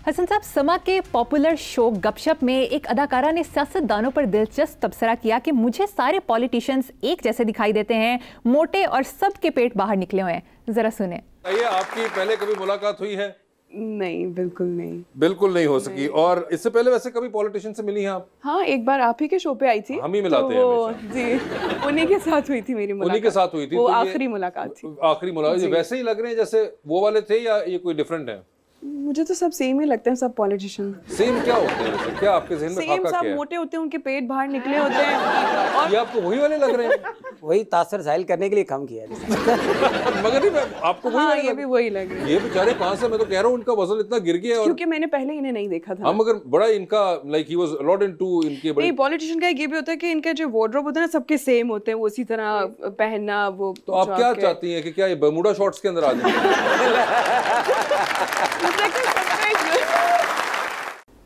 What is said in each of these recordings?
हसन साहब, समा के पॉपुलर शो गपशप में एक अदाकारा ने सियासतदानों पर दिलचस्प तबसरा किया कि मुझे सारे पॉलिटिशियंस एक जैसे दिखाई देते हैं, मोटे और सबके पेट बाहर निकले हुए हैं। जरा सुने। ये आपकी पहले कभी मुलाकात हुई है? नहीं, बिल्कुल नहीं। बिल्कुल नहीं हो सकी। और इससे पहले वैसे कभी पॉलिटिशियन से मिली हैं आप? हाँ, एक बार आप ही के शो पे आई थी। हम ही मिलाते हैं हमेशा। जी, उन्हीं के साथ हुई थी मेरी मुलाकात। उन्हीं के साथ हुई थी। वो तो आखिरी मुलाकात थी। आखिरी मुलाकात। वैसे ही लग रहे हैं जैसे वो वाले थे या ये कोई डिफरेंट है? मुझे तो सब सेम ही लगते हैं, सब पॉलिटिशियन। सेम क्या होते हैं वैसे? क्या आपके जहन में खाका क्या है? सब मोटे होते हैं, उनके पेट बाहर निकले होते हैं। और ये आपको वही वाले लग रहे हैं? वही तासर जाहिर करने के लिए कम किया है। मगर नहीं, आपको हाँ, ये भी वही लग रहा है। ये बेचारे कहाँ से, मैं तो कह रहा हूँ उनका वजन इतना गिर गया है। क्योंकि मैंने पहले इन्हें नहीं देखा था। हाँ, मगर बड़ा इनका like he was lot into इनके बड़े। नहीं, पॉलिटिशियन का ये भी होता है कि इनका जो वार्डरोब होता है ना, सबके सेम होते हैं, वो उसी तरह पहनना। वो तो आप क्या चाहती हैं कि क्या ये बर्मुडा शॉर्ट्स के अंदर आ जाए?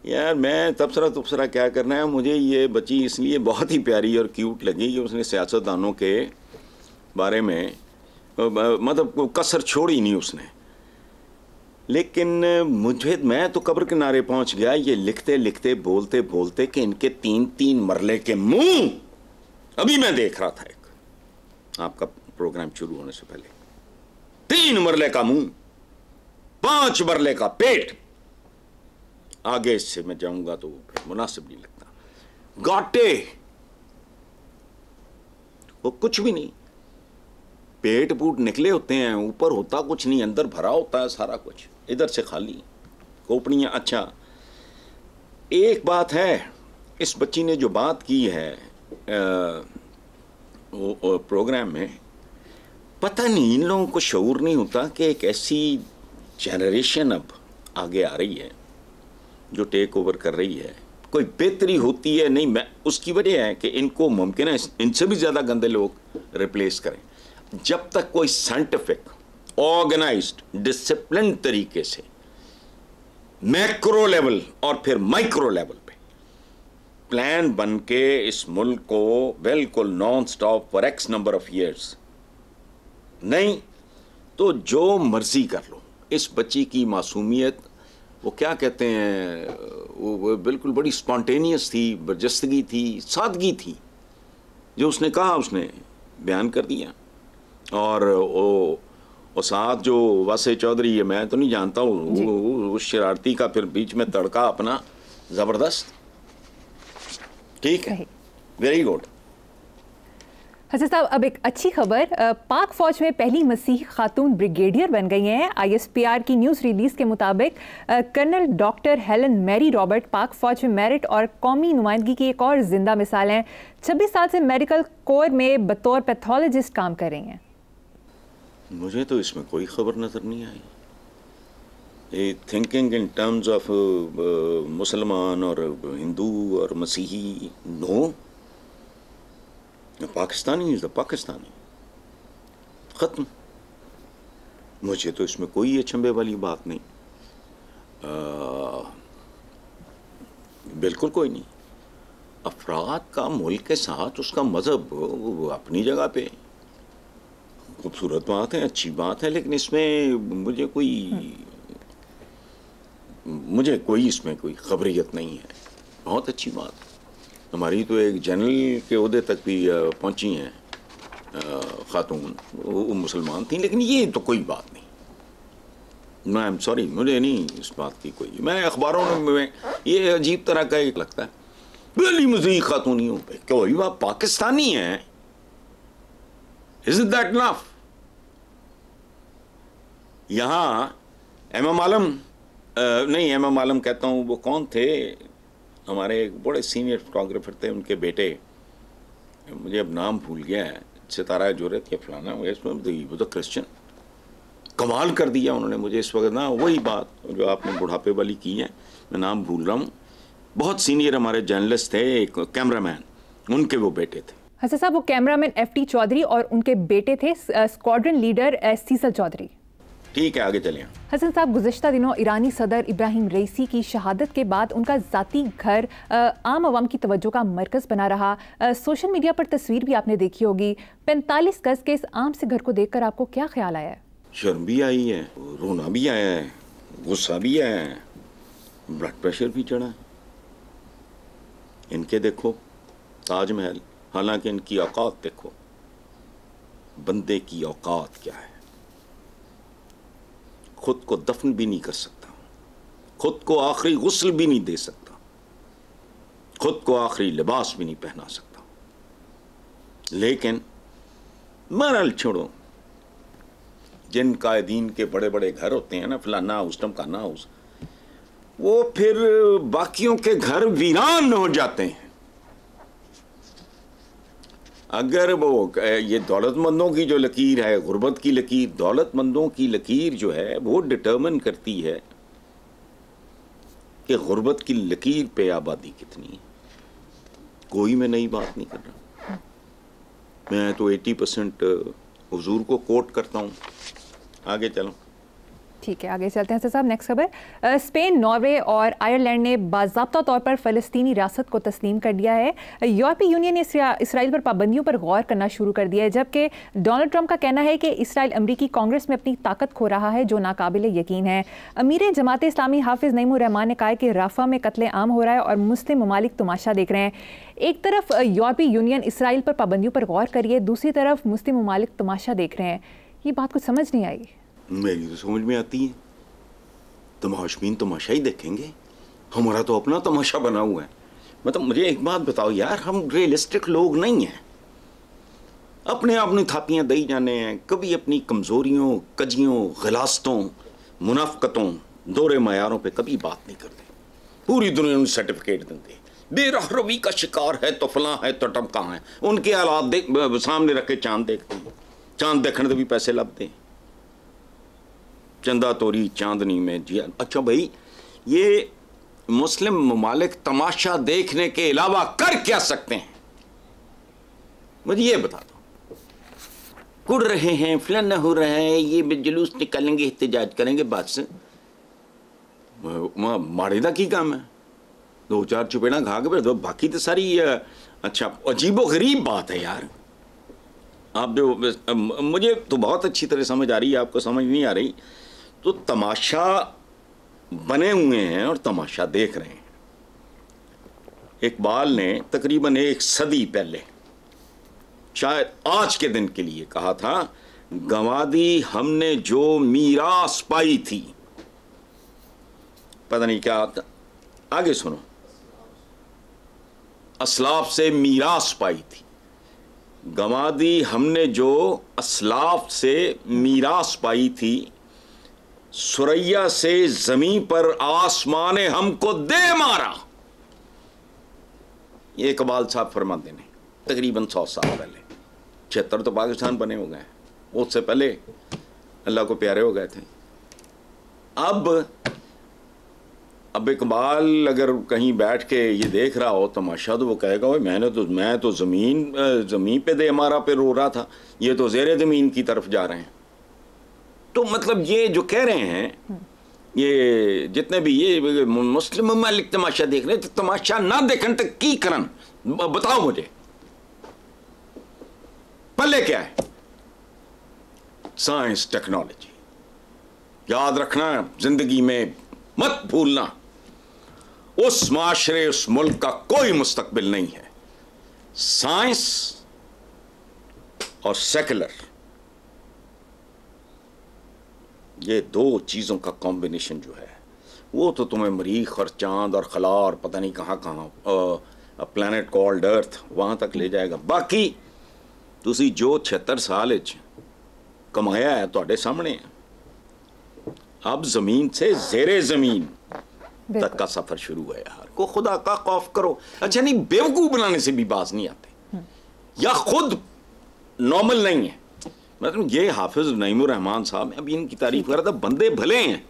यार मैं तबसरा क्या करना है, मुझे ये बच्ची इसलिए बहुत ही प्यारी और क्यूट लगी कि उसने सियासतदानों के बारे में मतलब कसर छोड़ी नहीं उसने। लेकिन मैं तो कब्र किनारे पहुंच गया ये लिखते लिखते बोलते बोलते कि इनके 3-3 मरले के मुंह। अभी मैं देख रहा था एक आपका प्रोग्राम शुरू होने से पहले, 3 मरले का मुंह, 5 मरले का पेट। आगे इससे मैं जाऊंगा तो मुनासिब नहीं लगता। गाटे वो कुछ भी नहीं, पेट पूट निकले होते हैं, ऊपर होता कुछ नहीं, अंदर भरा होता है सारा कुछ, इधर से खाली खोपड़ियां। अच्छा, एक बात है, इस बच्ची ने जो बात की है वो प्रोग्राम में, पता नहीं इन लोगों को शऊर नहीं होता कि एक ऐसी जनरेशन अब आगे आ रही है जो टेक ओवर कर रही है, कोई बेहतरी होती है नहीं। मैं उसकी वजह है कि इनको मुमकिन है इनसे भी ज़्यादा गंदे लोग रिप्लेस करें। जब तक कोई साइंटिफिक ऑर्गेनाइज्ड डिसिप्लिन तरीके से मैक्रो लेवल और फिर माइक्रो लेवल पे प्लान बन के इस मुल्क को बिल्कुल non stop for x number of years, नहीं तो जो मर्जी कर लो। इस बच्ची की मासूमियत, वो क्या कहते हैं, वो बिल्कुल बड़ी स्पॉन्टेनियस थी, बरजस्तगी थी, सादगी थी। जो उसने कहा उसने बयान कर दिया। और वो साथ जो वासे चौधरी है, मैं तो नहीं जानता हूँ उस शरारती का फिर बीच में तड़का अपना ज़बरदस्त। ठीक है, वेरी गुड। हसन साहब, अब एक अच्छी खबर, पाक फौज में पहली मसीही खातून ब्रिगेडियर बन गई हैं। ISPR की न्यूज़ रिलीज के मुताबिक colonel doctor Helen Mary Robert Pak फौज में मेरिट और कौमी नुमाइंदगी की एक और जिंदा मिसाल हैं। 26 साल से मेडिकल कोर में बतौर पैथोलॉजिस्ट काम कर रही हैं। मुझे तो इसमें कोई खबर नजर नहीं आई। थिंकिंग इन टर्म्स ऑफ मुसलमान और हिंदू और मसीही, no, Pakistani is the Pakistani, खत्म। मुझे तो इसमें कोई अचंभे वाली बात नहीं, बिल्कुल कोई नहीं। अफराद का मुल्क के साथ उसका मजहब वो अपनी जगह पे खूबसूरत बात है, अच्छी बात है, लेकिन इसमें मुझे कोई इसमें कोई खबरियत नहीं है। बहुत अच्छी बात। हमारी तो एक जनरल के ओहदे तक भी पहुंची हैं खातून, वो मुसलमान थी, लेकिन ये तो कोई बात नहीं। मैं आई एम सॉरी, मुझे नहीं इस बात की कोई, मैं अखबारों में ये अजीब तरह का एक लगता है पहली मसीही खातूनियों पे, क्या वही बात पाकिस्तानी है? Is it that enough? यहाँ एमएम आलम कहता हूँ, वो कौन थे हमारे एक बड़े सीनियर फोटोग्राफर थे, उनके बेटे, मुझे अब नाम भूल गया है, सितारा जोरत या फलाना, वो तो क्रिश्चियन, कमाल कर दिया उन्होंने मुझे इस वक्त ना। वही बात जो आपने बुढ़ापे वाली की है, मैं नाम भूल रहा हूँ, बहुत सीनियर हमारे जर्नलिस्ट थे, एक कैमरामैन, उनके वो बेटे थे। हसन साहब, वो कैमरामैन FT चौधरी और उनके बेटे थे स्क्वाड्रन लीडर सीसल चौधरी। ठीक है, आगे चलें। हसन साहब, गुज़िश्ता दिनों ईरानी सदर इब्राहिम रईसी की शहादत के बाद उनका ज़ाती घर आम आवाम की तवज्जो का मरकज़ बना रहा। सोशल मीडिया पर तस्वीर भी आपने देखी होगी। 45 गज के इस आम से घर को देखकर आपको क्या ख्याल आया है? शर्म भी आई है, रोना भी आया है, गुस्सा भी आया है, ब्लड प्रेशर भी चढ़ा है। इनके देखो ताजमहल, हालांकि इनकी औकात देखो, बंदे की औकात क्या है। खुद को दफन भी नहीं कर सकता, खुद को आखिरी गुस्ल भी नहीं दे सकता, खुद को आखिरी लिबास भी नहीं पहना सकता। लेकिन बहरहाल छोड़ो, जिन कायदीन के बड़े बड़े घर होते हैं ना, फलाना हाउस टमकाना हाउस, वो फिर बाकियों के घर वीरान हो जाते हैं। अगर वो ये दौलतमंदों की जो लकीर है, गुर्बत की लकीर, दौलतमंदों की लकीर जो है वो डिटर्मिन करती है कि गुर्बत की लकीर पे आबादी कितनी है। कोई मैं नई बात नहीं कर रहा, मैं तो 80% हुजूर को कोट करता हूँ। आगे चलो। ठीक है, आगे चलते हैं साहब। नेक्स्ट खबर, स्पेन, नॉर्वे और आयरलैंड ने बाज़ाब्ता तौर पर फ़लस्तीनी रियासत को तस्लीम कर दिया है। यूरोपीय यूनियन ने इसराइल पर पाबंदियों पर गौर करना शुरू कर दिया है, जबकि डोनाल्ड ट्रंप का कहना है कि इसराइल अमरीकी कांग्रेस में अपनी ताकत खो रहा है, जो नाकाबिल यकीन है। अमीर जमात इस्लामी हाफिज़ नईमुर रहमान ने कहा है कि राफा में कत्ले आम हो रहा है और मुस्लिम ममालिक तमाशा देख रहे हैं। एक तरफ यूरोपीय यूनियन इसराइल पर पाबंदियों पर गौर करिए, दूसरी तरफ मुस्लिम ममालिक तमाशा देख रहे हैं। ये बात कुछ समझ नहीं आई। मेरी तो समझ में आती है, तमाशबीन तमाशा ही देखेंगे, हमारा तो अपना तमाशा बना हुआ है। मतलब मुझे एक बात बताओ यार, हम रियलिस्टिक लोग नहीं हैं, अपने आप में थापियां दई जाने हैं, कभी अपनी कमजोरियों, कजियों, गलास्तों, मुनाफकतों, दोहरे मयारों पे कभी बात नहीं करते। पूरी दुनिया में सर्टिफिकेट देते, बेरहरवी का शिकार है तो फलां है तो टमका है, उनके हालात देख सामने रख के चांद देखते हैं, चांद देखने तो भी पैसे लगते हैं, चंदा तोरी चांदनी में जिया। अच्छा भाई, ये मुस्लिम ममालिक तमाशा देखने के अलावा कर क्या सकते हैं, मुझे ये बता दो। कुड़ रहे हैं, फिलन हो रहे हैं, ये जुलूस निकालेंगे, एहतजाज करेंगे, बस माड़े दा की काम है, दो चार चुपेड़ा खा के फिर दो, बाकी तो सारी अच्छा अजीबो गरीब बात है यार। आप जो मुझे तो बहुत अच्छी तरह समझ आ रही है, आपको समझ नहीं आ रही। तो तमाशा बने हुए हैं और तमाशा देख रहे हैं। इकबाल ने तकरीबन 1 सदी पहले, शायद आज के दिन के लिए कहा था, गंवा दी हमने जो मीरास पाई थी। पता नहीं क्या आता, आगे सुनो। असलाफ से मीरास पाई थी, गंवा दी हमने जो असलाफ से मीरास पाई थी, सुरैया से जमीन पर आसमान ने हमको दे मारा। ये इकबाल साहब फरमाते ने तकरीबन 100 साल पहले। 76 तो पाकिस्तान बने हो गए, उससे पहले अल्लाह को प्यारे हो गए थे। अब इकबाल अगर कहीं बैठ के ये देख रहा हो तमाशा, तो वो कहेगा भाई मैं तो ज़मीन पे दे मारा पे रो रहा था, ये तो ज़ेरे ज़मीन की तरफ जा रहे हैं। तो मतलब ये जो कह रहे हैं, ये जितने भी ये मुस्लिम ममालिक तमाशा देख रहे हैं, तो तमाशा ना देखने तक की करन, बताओ मुझे पहले क्या है। साइंस टेक्नोलॉजी याद रखना, जिंदगी में मत भूलना, उस माशरे, उस मुल्क का कोई मुस्तकबिल नहीं है। साइंस और सेकुलर, ये 2 चीज़ों का कॉम्बिनेशन जो है, वो तो तुम्हें मरीख और चांद और खला और पता नहीं कहाँ प्लैनेट कॉल्ड अर्थ वहाँ तक ले जाएगा। बाकी तुसी जो 76 साल कमाया है तुहाडे सामने है। अब ज़मीन से ज़ेरे ज़मीन तक का सफ़र शुरू है यार, को खुदा का खौफ करो। अच्छा नहीं, बेवकूफ़ बनाने से भी बाज नहीं आते, या खुद नॉर्मल नहीं है। मतलब ये हाफिज नईमुर रहमान साहब, अभी इनकी तारीफ कर रहा था, बंदे भले हैं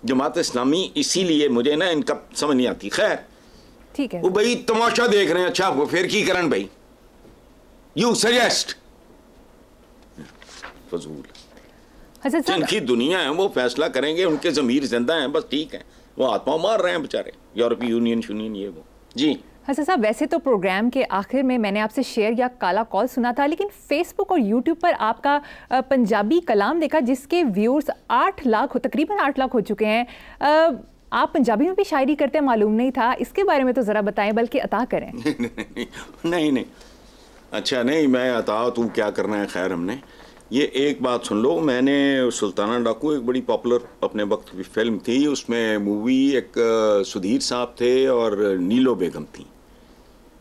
जमात इस्लामी, इसीलिए मुझे ना इनका समझ नहीं आती। खैर ठीक है, वो भाई तमाशा देख रहे हैं, अच्छा वो फिर की करन भाई, यू सजेस्ट फजूल। जिनकी दुनिया है वो फैसला करेंगे, उनके ज़मीर जिंदा हैं, बस ठीक है, वो आत्मा मार रहे हैं बेचारे, यूरोपीय यूनियन ये वो। जी हसन साहब, वैसे तो प्रोग्राम के आखिर में मैंने आपसे शेयर या काला कॉल सुना था, लेकिन फेसबुक और यूट्यूब पर आपका पंजाबी कलाम देखा, जिसके व्यूअर्स 8 लाख तकरीबन 8 लाख हो चुके हैं। आप पंजाबी में भी शायरी करते हैं, मालूम नहीं था, इसके बारे में तो ज़रा बताएं, बल्कि अता करें। नहीं, अच्छा नहीं, मैं अता तू क्या करना है, खैर हमने ये एक बात सुन लो, मैंने सुल्ताना डाकू एक बड़ी पॉपुलर अपने वक्त की फिल्म थी, उसमें मूवी एक सुधीर साहब थे और नीलो बेगम थी,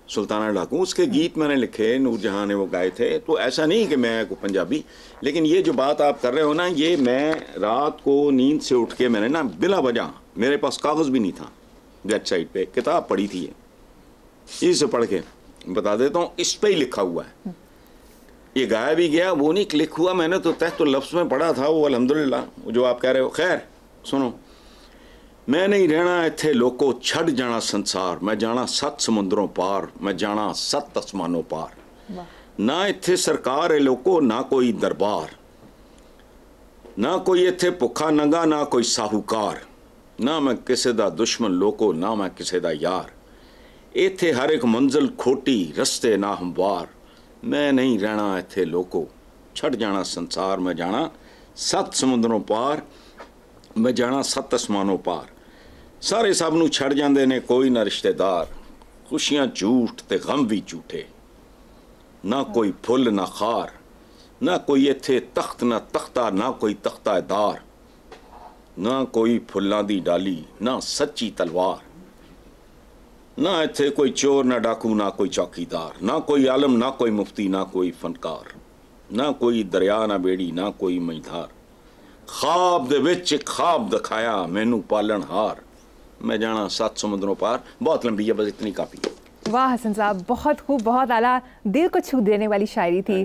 सुल्ताना डाकू, उसके गीत मैंने लिखे, नूरजहां ने वो गाए थे। तो ऐसा नहीं कि मैं को पंजाबी, लेकिन ये जो बात आप कर रहे हो ना, ये मैं रात को नींद से उठ के मैंने ना बिला वजह, मेरे पास कागज़ भी नहीं था, वेबसाइट पे किताब पढ़ी थी, इसे पढ़ के बता देता हूँ, इस पे ही लिखा हुआ है, ये गाया भी गया, वो नहीं क्लिक हुआ, मैंने तो तहत तो लफ्ज़ में पढ़ा था वो, अल्हम्दुलिल्लाह जो आप कह रहे हो। खैर सुनो, मैं नहीं रहना इत्थे लोको, छड़ जाना संसार, मैं जाना 7 समुद्रों पार, मैं जाना 7 आसमानों पार, ना इत्थे सरकार है लोको, ना कोई दरबार, ना कोई इत्थे भुखा नंगा, ना कोई साहूकार, ना मैं किसे दा दुश्मन लोको, ना मैं किसे दा यार, इत्थे हर एक मंजिल खोटी, रस्ते ना हमवार, मैं नहीं रहना इत्थे लोको, छड़ जाना संसार, मैं जाना 7 समुद्रों पार, मैं जाना 7 आसमानों पार, सारे सब नूं छड़ जांदे ने, कोई ना रिश्तेदार, खुशियां झूठ ते गम भी झूठे, ना कोई फुल ना खार, ना कोई इत्थे तख्त ना तख्ता, ना कोई तख्तादार, ना कोई फुल्लां दी डाली, ना सच्ची तलवार, ना इत्थे कोई चोर ना डाकू, ना कोई चौकीदार, ना कोई आलम ना कोई मुफ्ती, ना कोई फनकार, ना कोई दरिया ना बेड़ी, ना कोई मझधार, ख्वाब दे विच ख्वाब दिखाया मैनू पालन हार, मैं जाना 7 समुद्रों पार। बहुत लंबी है, बस इतनी काफ़ी है। वाह हसन साहब, बहुत खूब, बहुत आला, दिल को छू देने वाली शायरी थी।